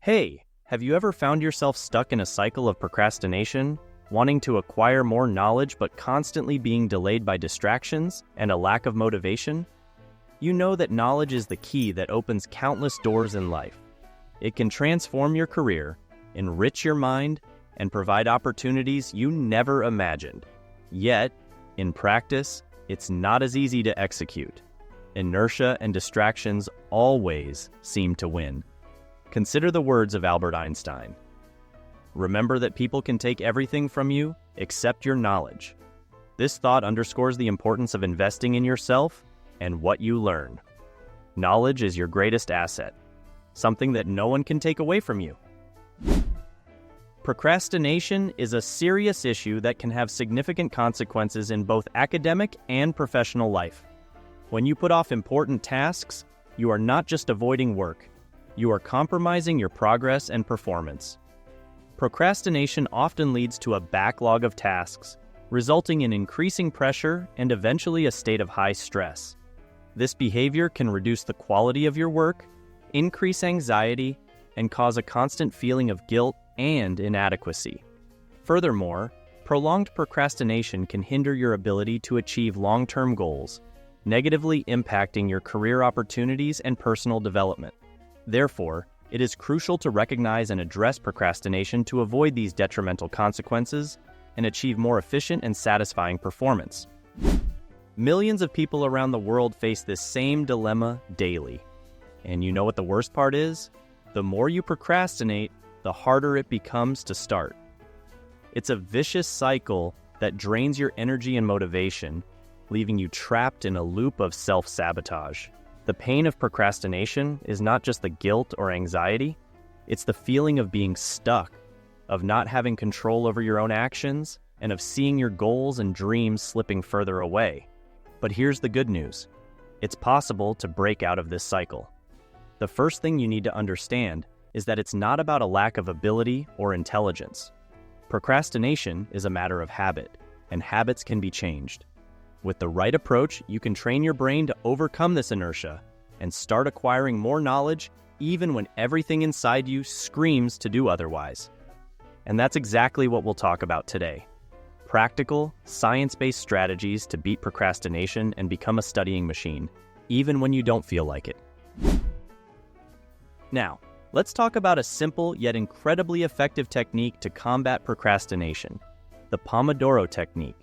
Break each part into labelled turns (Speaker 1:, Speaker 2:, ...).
Speaker 1: Hey, have you ever found yourself stuck in a cycle of procrastination, wanting to acquire more knowledge but constantly being delayed by distractions and a lack of motivation? You know that knowledge is the key that opens countless doors in life. It can transform your career, enrich your mind, and provide opportunities you never imagined. Yet, in practice, it's not as easy to execute. Inertia and distractions always seem to win. Consider the words of Albert Einstein. Remember that people can take everything from you except your knowledge. This thought underscores the importance of investing in yourself and what you learn. Knowledge is your greatest asset, something that no one can take away from you. Procrastination is a serious issue that can have significant consequences in both academic and professional life. When you put off important tasks, you are not just avoiding work, you are compromising your progress and performance. Procrastination often leads to a backlog of tasks, resulting in increasing pressure and eventually a state of high stress. This behavior can reduce the quality of your work, increase anxiety, and cause a constant feeling of guilt and inadequacy. Furthermore, prolonged procrastination can hinder your ability to achieve long-term goals, negatively impacting your career opportunities and personal development. Therefore, it is crucial to recognize and address procrastination to avoid these detrimental consequences and achieve more efficient and satisfying performance. Millions of people around the world face this same dilemma daily. And you know what the worst part is? The more you procrastinate, the harder it becomes to start. It's a vicious cycle that drains your energy and motivation, leaving you trapped in a loop of self-sabotage. The pain of procrastination is not just the guilt or anxiety, it's the feeling of being stuck, of not having control over your own actions, and of seeing your goals and dreams slipping further away. But here's the good news. It's possible to break out of this cycle. The first thing you need to understand is that it's not about a lack of ability or intelligence. Procrastination is a matter of habit, and habits can be changed. With the right approach, you can train your brain to overcome this inertia and start acquiring more knowledge even when everything inside you screams to do otherwise. And that's exactly what we'll talk about today. Practical, science-based strategies to beat procrastination and become a studying machine, even when you don't feel like it. Now, let's talk about a simple yet incredibly effective technique to combat procrastination, the Pomodoro technique.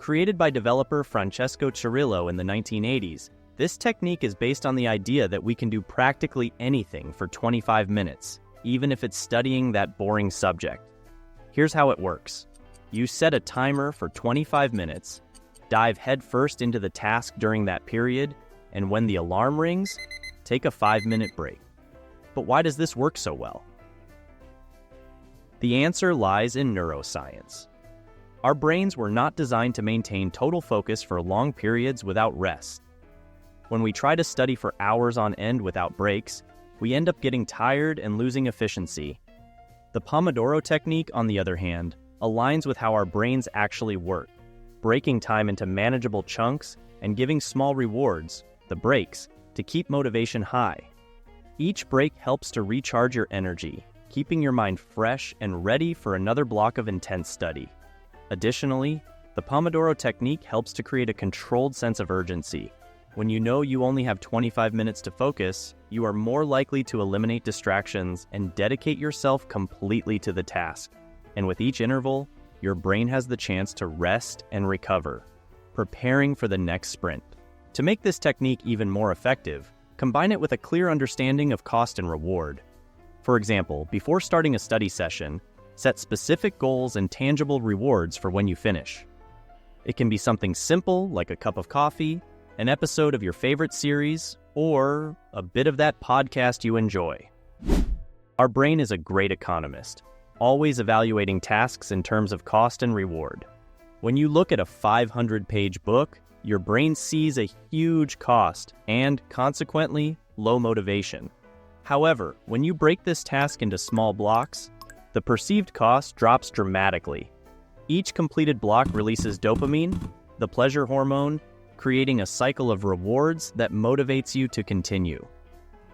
Speaker 1: Created by developer Francesco Cirillo in the 1980s, this technique is based on the idea that we can do practically anything for 25 minutes, even if it's studying that boring subject. Here's how it works. You set a timer for 25 minutes, dive headfirst into the task during that period, and when the alarm rings, take a 5-minute break. But why does this work so well? The answer lies in neuroscience. Our brains were not designed to maintain total focus for long periods without rest. When we try to study for hours on end without breaks, we end up getting tired and losing efficiency. The Pomodoro technique, on the other hand, aligns with how our brains actually work, breaking time into manageable chunks and giving small rewards, the breaks, to keep motivation high. Each break helps to recharge your energy, keeping your mind fresh and ready for another block of intense study. Additionally, the Pomodoro technique helps to create a controlled sense of urgency. When you know you only have 25 minutes to focus, you are more likely to eliminate distractions and dedicate yourself completely to the task. And with each interval, your brain has the chance to rest and recover, preparing for the next sprint. To make this technique even more effective, combine it with a clear understanding of cost and reward. For example, before starting a study session, set specific goals and tangible rewards for when you finish. It can be something simple like a cup of coffee, an episode of your favorite series, or a bit of that podcast you enjoy. Our brain is a great economist, always evaluating tasks in terms of cost and reward. When you look at a 500-page book, your brain sees a huge cost and, consequently, low motivation. However, when you break this task into small blocks, the perceived cost drops dramatically. Each completed block releases dopamine, the pleasure hormone, creating a cycle of rewards that motivates you to continue.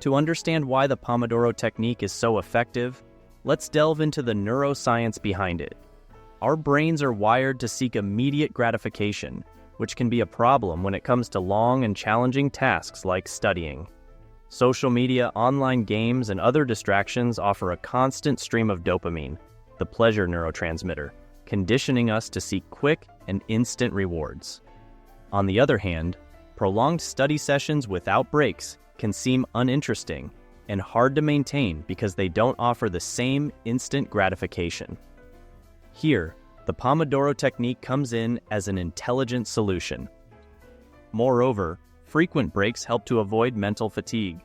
Speaker 1: To understand why the Pomodoro technique is so effective, let's delve into the neuroscience behind it. Our brains are wired to seek immediate gratification, which can be a problem when it comes to long and challenging tasks like studying. Social media, online games, and other distractions offer a constant stream of dopamine, the pleasure neurotransmitter, conditioning us to seek quick and instant rewards. On the other hand, prolonged study sessions without breaks can seem uninteresting and hard to maintain because they don't offer the same instant gratification. Here, the Pomodoro technique comes in as an intelligent solution. Moreover, frequent breaks help to avoid mental fatigue.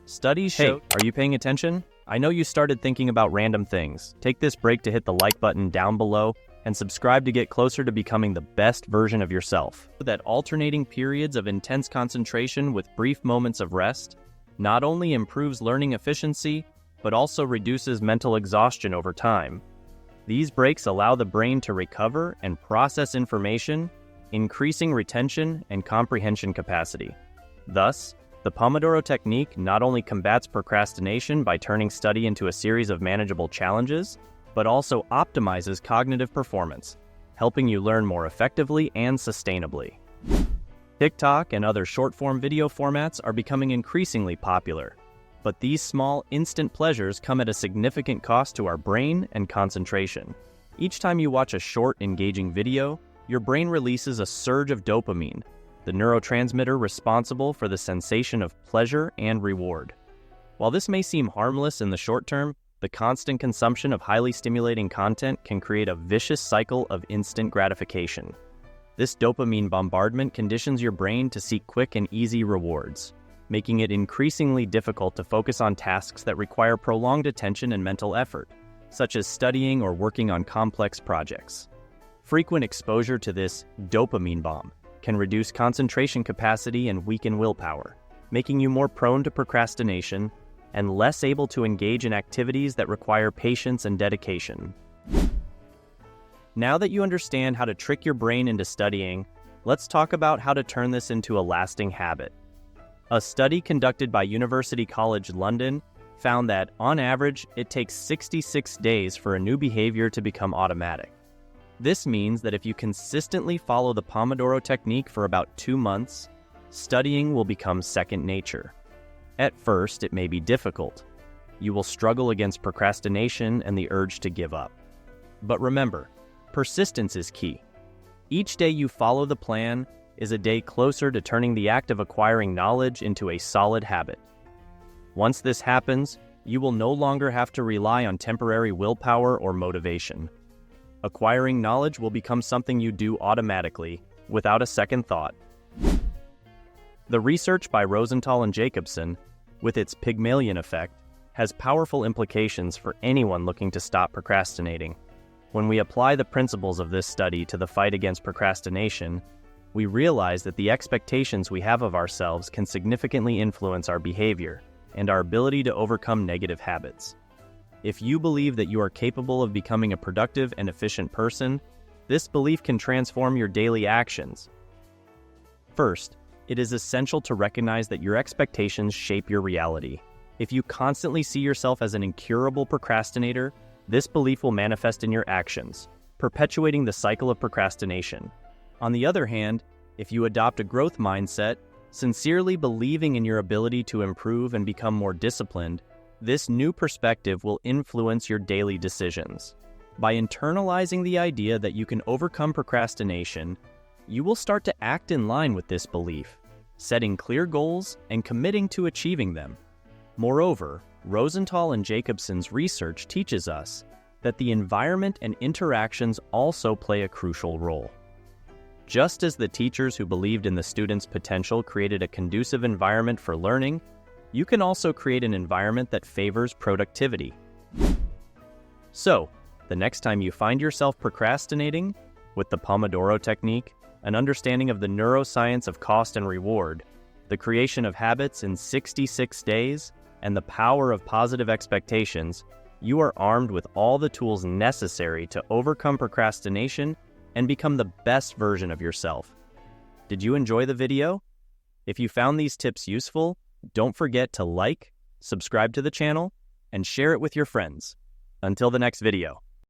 Speaker 1: Studies show— Hey, are you paying attention? I know you started thinking about random things. Take this break to hit the like button down below and subscribe to get closer to becoming the best version of yourself. That alternating periods of intense concentration with brief moments of rest not only improves learning efficiency, but also reduces mental exhaustion over time. These breaks allow the brain to recover and process information, increasing retention and comprehension capacity. Thus, the Pomodoro technique not only combats procrastination by turning study into a series of manageable challenges, but also optimizes cognitive performance, helping you learn more effectively and sustainably. TikTok and other short-form video formats are becoming increasingly popular, but these small, instant pleasures come at a significant cost to our brain and concentration. Each time you watch a short, engaging video, your brain releases a surge of dopamine, the neurotransmitter responsible for the sensation of pleasure and reward. While this may seem harmless in the short term, the constant consumption of highly stimulating content can create a vicious cycle of instant gratification. This dopamine bombardment conditions your brain to seek quick and easy rewards, making it increasingly difficult to focus on tasks that require prolonged attention and mental effort, such as studying or working on complex projects. Frequent exposure to this dopamine bomb can reduce concentration capacity and weaken willpower, making you more prone to procrastination and less able to engage in activities that require patience and dedication. Now that you understand how to trick your brain into studying, let's talk about how to turn this into a lasting habit. A study conducted by University College London found that, on average, it takes 66 days for a new behavior to become automatic. This means that if you consistently follow the Pomodoro technique for about 2 months, studying will become second nature. At first, it may be difficult. You will struggle against procrastination and the urge to give up. But remember, persistence is key. Each day you follow the plan is a day closer to turning the act of acquiring knowledge into a solid habit. Once this happens, you will no longer have to rely on temporary willpower or motivation. Acquiring knowledge will become something you do automatically, without a second thought. The research by Rosenthal and Jacobson, with its Pygmalion effect, has powerful implications for anyone looking to stop procrastinating. When we apply the principles of this study to the fight against procrastination, we realize that the expectations we have of ourselves can significantly influence our behavior and our ability to overcome negative habits. If you believe that you are capable of becoming a productive and efficient person, this belief can transform your daily actions. First, it is essential to recognize that your expectations shape your reality. If you constantly see yourself as an incurable procrastinator, this belief will manifest in your actions, perpetuating the cycle of procrastination. On the other hand, if you adopt a growth mindset, sincerely believing in your ability to improve and become more disciplined, this new perspective will influence your daily decisions. By internalizing the idea that you can overcome procrastination, you will start to act in line with this belief, setting clear goals and committing to achieving them. Moreover, Rosenthal and Jacobson's research teaches us that the environment and interactions also play a crucial role. Just as the teachers who believed in the students' potential created a conducive environment for learning, you can also create an environment that favors productivity. So, the next time you find yourself procrastinating, with the Pomodoro technique, an understanding of the neuroscience of cost and reward, the creation of habits in 66 days, and the power of positive expectations, you are armed with all the tools necessary to overcome procrastination and become the best version of yourself. Did you enjoy the video? If you found these tips useful, Don't forget to like, subscribe to the channel, and share it with your friends. Until the next video.